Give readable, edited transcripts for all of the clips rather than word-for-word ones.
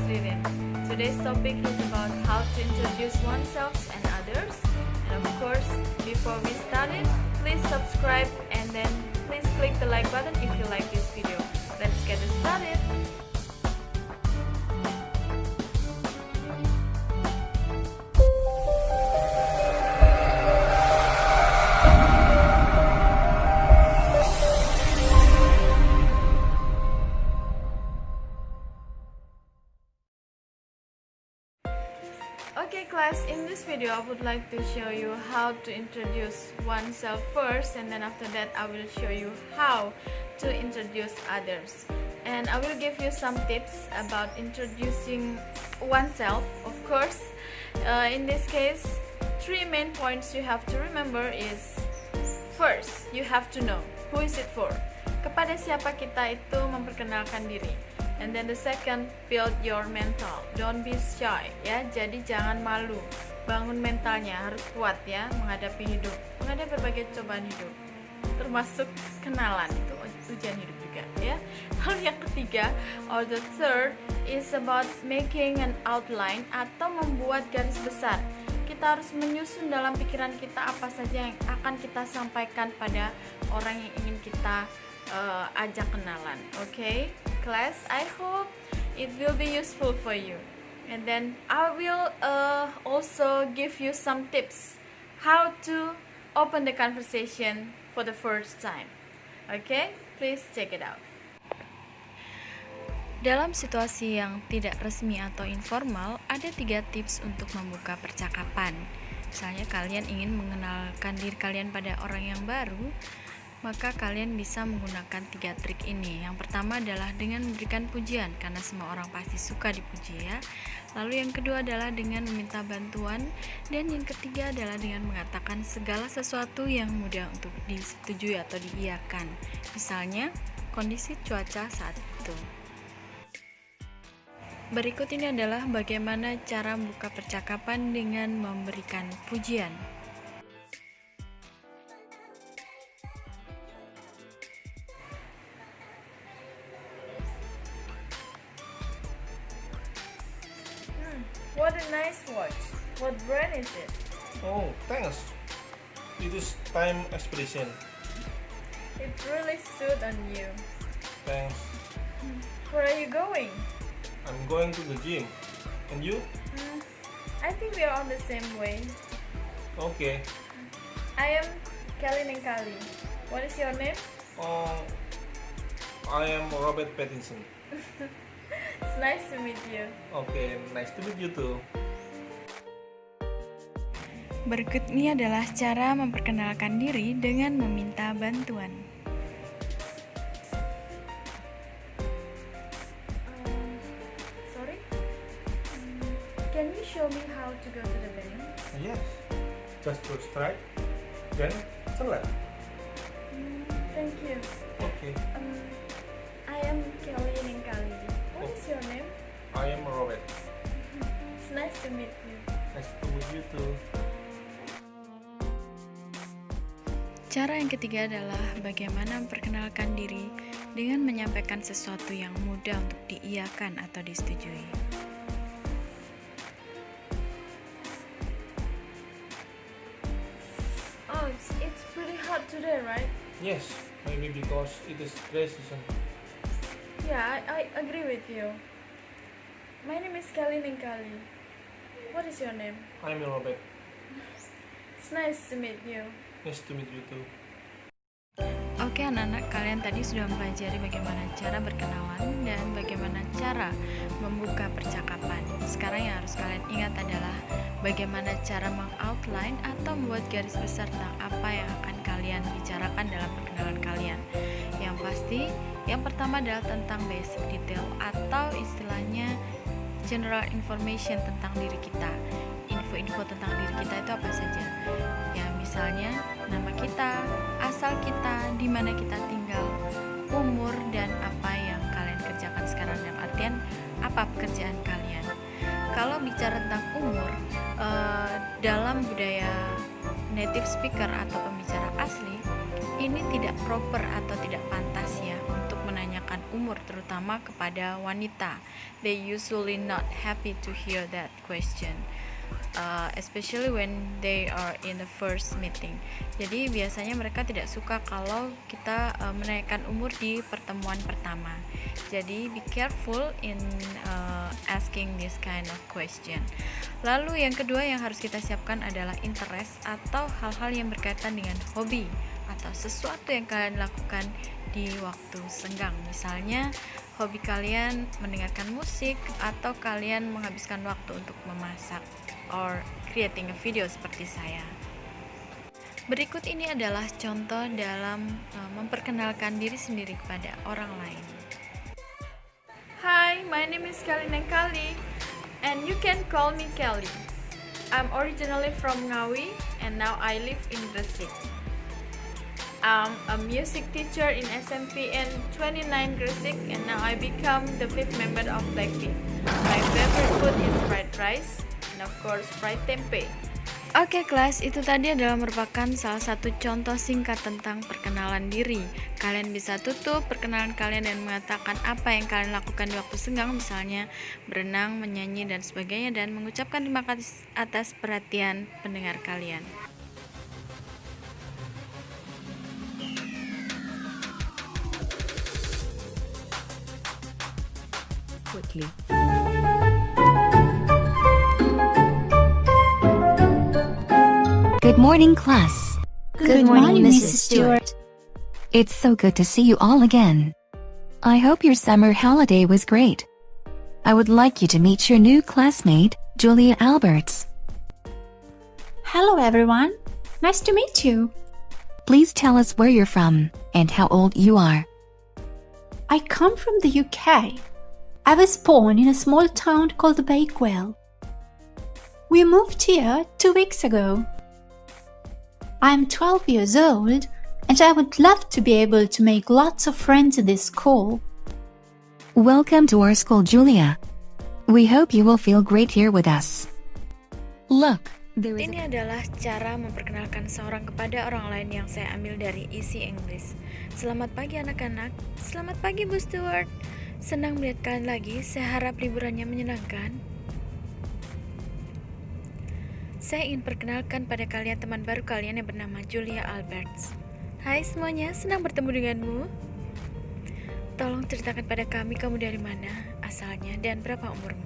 Ririn. Today's topic is about how to introduce oneself and others. And of course, before we start it, please subscribe and then please click the like button if you like this video. Let's get it started. Okay class, in this video I would like to show you how to introduce oneself first, and then after that I will show you how to introduce others. And I will give you some tips about introducing oneself. Of course, in this case, 3 main points you have to remember is, first, you have to know who is it for. Kepada siapa kita itu memperkenalkan diri. And then the second, build your mental. Don't be shy, ya. Jadi jangan malu. Bangun mentalnya, harus kuat ya menghadapi hidup, menghadapi berbagai cobaan hidup, termasuk kenalan itu ujian hidup juga, ya. Lalu yang ketiga, or the third, is about making an outline atau membuat garis besar. Kita harus menyusun dalam pikiran kita apa saja yang akan kita sampaikan pada orang yang ingin kita ajak kenalan. Okay, class, I hope it will be useful for you. And then I will also give you some tips how to open the conversation for the first time. Okay, please check it out. Dalam situasi yang tidak resmi atau informal, ada 3 tips untuk membuka percakapan. Misalnya kalian ingin mengenalkan diri kalian pada orang yang baru, maka kalian bisa menggunakan 3 trik ini. Yang pertama adalah dengan memberikan pujian, karena semua orang pasti suka dipuji ya. Lalu yang kedua adalah dengan meminta bantuan, dan yang ketiga adalah dengan mengatakan segala sesuatu yang mudah untuk disetujui atau diiyakan. Misalnya kondisi cuaca saat itu. Berikut ini adalah bagaimana cara membuka percakapan dengan memberikan pujian. What a nice watch. What brand is it? Oh, thanks. It is Time Expedition. It really suits on you. Thanks. Where are you going? I'm going to the gym. And you? I think we are on the same way. Okay. I am Kelly Ninkali. What is your name? Oh, I am Robert Pattinson. It's nice to meet you. Okay, nice to meet you too. Berikut ini adalah cara memperkenalkan diri dengan meminta bantuan. Sorry, can you show me how to go to the bank? Yes. Just push right, then select. Thank you. Okay. I am Kelly Ninkali. What is your name? I am Robert. It's nice to meet you. Nice to meet you too. Cara yang ketiga adalah bagaimana memperkenalkan diri dengan menyampaikan sesuatu yang mudah untuk diiyakan atau disetujui. Oh, it's pretty hot today, right? Yes, maybe because it is dry season. Yeah, I agree with you. My name is Kelly Ninkali. What is your name? I am Robert. It's nice to meet you. Nice to meet you too. Oke anak-anak, kalian tadi sudah mempelajari bagaimana cara berkenalan dan bagaimana cara membuka percakapan. Sekarang yang harus kalian ingat adalah bagaimana cara mengoutline atau membuat garis besar tentang apa yang akan kalian bicarakan dalam perkenalan kalian. Yang pasti, yang pertama adalah tentang basic detail atau istilahnya general information tentang diri kita. Info-info tentang diri kita itu apa saja? Ya, misalnya nama kita, asal kita, di mana kita tinggal, umur, dan apa yang kalian kerjakan sekarang, dalam artian apa pekerjaan kalian. Kalau bicara tentang umur, dalam budaya native speaker atau pembicara asli, ini tidak proper atau tidak pantas ya untuk menanyakan umur, terutama kepada wanita. They usually not happy to hear that question, especially when they are in the first meeting. Jadi biasanya mereka tidak suka kalau kita menaikkan umur di pertemuan pertama. Jadi be careful in asking this kind of question. Lalu yang kedua yang harus kita siapkan adalah interest atau hal-hal yang berkaitan dengan hobi atau sesuatu yang kalian lakukan di waktu senggang. Misalnya hobi kalian mendengarkan musik atau kalian menghabiskan waktu untuk memasak or creating a video seperti saya. Berikut ini adalah contoh dalam memperkenalkan diri sendiri kepada orang lain. Hi, my name is Kelly Nengkali and you can call me Kelly. I'm originally from Ngawi and now I live in Gresik. I'm a music teacher in SMPN 29 Gresik and now I become the 5th member of Blackpink. My favorite food is fried rice and of course fried tempe. Oke kelas, itu tadi adalah merupakan salah satu contoh singkat tentang perkenalan diri. Kalian bisa tutup perkenalan kalian dan mengatakan apa yang kalian lakukan di waktu senggang, misalnya berenang, menyanyi, dan sebagainya, dan mengucapkan terima kasih atas perhatian pendengar kalian. Quickly. Good morning, class. Good morning, Mrs. Stewart. It's so good to see you all again. I hope your summer holiday was great. I would like you to meet your new classmate, Julia Alberts. Hello, everyone. Nice to meet you. Please tell us where you're from and how old you are. I come from the UK. I was born in a small town called Bakewell. We moved here 2 weeks ago. I'm 12 years old and I would love to be able to make lots of friends in this school. Welcome to our school, Julia. We hope you will feel great here with us. Look, there is Ini adalah cara memperkenalkan seorang kepada orang lain yang saya ambil dari Easy English. Selamat pagi anak-anak. Selamat pagi Bu Stewart. Senang melihat kalian lagi. Saya harap liburannya menyenangkan. Saya ingin perkenalkan pada kalian teman baru kalian yang bernama Julia Alberts. Hai semuanya, senang bertemu denganmu. Tolong ceritakan pada kami kamu dari mana, asalnya, dan berapa umurmu.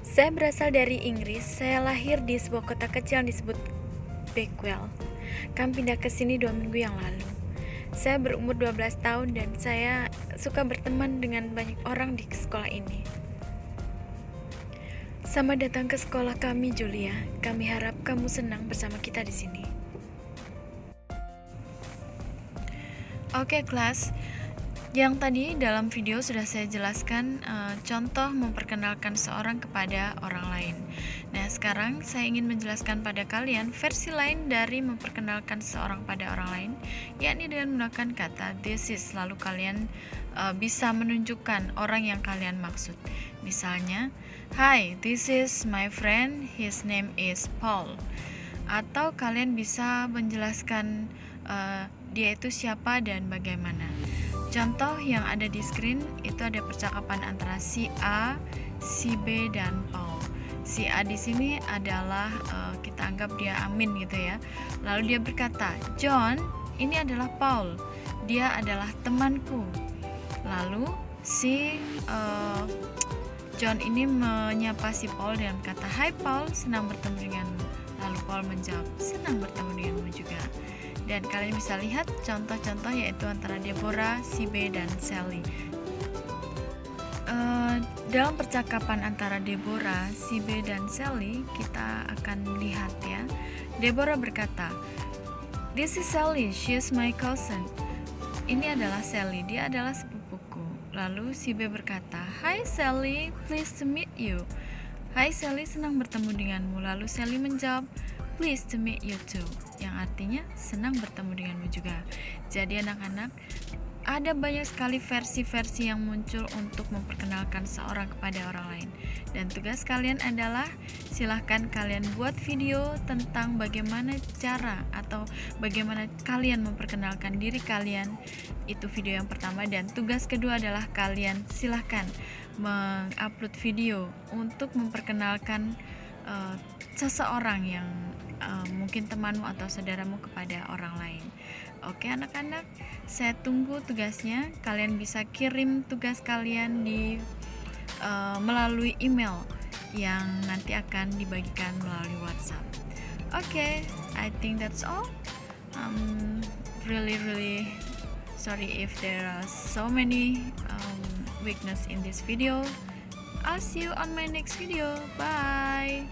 Saya berasal dari Inggris. Saya lahir di sebuah kota kecil yang disebut Bakewell. Kami pindah ke sini 2 minggu yang lalu. Saya berumur 12 tahun dan saya suka berteman dengan banyak orang di sekolah ini. Selamat datang ke sekolah kami, Julia. Kami harap kamu senang bersama kita di sini. Oke, kelas. Yang tadi dalam video sudah saya jelaskan contoh memperkenalkan seorang kepada orang lain. Nah, sekarang saya ingin menjelaskan pada kalian versi lain dari memperkenalkan seorang pada orang lain, yakni dengan menggunakan kata this is, lalu kalian bisa menunjukkan orang yang kalian maksud. Misalnya, hi, this is my friend, his name is Paul. Atau kalian bisa menjelaskan dia itu siapa dan bagaimana. Contoh yang ada di screen itu ada percakapan antara si A, si B, dan Paul. Si A di sini adalah kita anggap dia Amin gitu ya. Lalu dia berkata, John, ini adalah Paul. Dia adalah temanku. Lalu si John ini menyapa si Paul dengan kata, Hai Paul, senang bertemu denganmu. Lalu Paul menjawab, senang bertemu denganmu juga. Dan kalian bisa lihat contoh-contoh yaitu antara Deborah, si B, dan Sally. Dalam percakapan antara Deborah, si B, dan Sally, kita akan lihat ya. Deborah berkata, This is Sally, she is my cousin. Ini adalah Sally, dia adalah sepupuku. Lalu si B berkata, Hi Sally, pleased to meet you. Hai Sally, senang bertemu denganmu. Lalu Sally menjawab, Pleased to meet you too, yang artinya senang bertemu denganmu juga. Jadi anak-anak, ada banyak sekali versi-versi yang muncul untuk memperkenalkan seorang kepada orang lain. Dan tugas kalian adalah silahkan kalian buat video tentang bagaimana cara atau bagaimana kalian memperkenalkan diri kalian. Itu video yang pertama. Dan tugas kedua adalah kalian silahkan mengupload video untuk memperkenalkan seseorang yang mungkin temanmu atau saudaramu kepada orang lain. Oke anak-anak, saya tunggu tugasnya. Kalian bisa kirim tugas kalian di melalui email yang nanti akan dibagikan melalui WhatsApp. Oke, I think that's all. Really sorry if there are so many weakness in this video. I'll see you on my next video. Bye.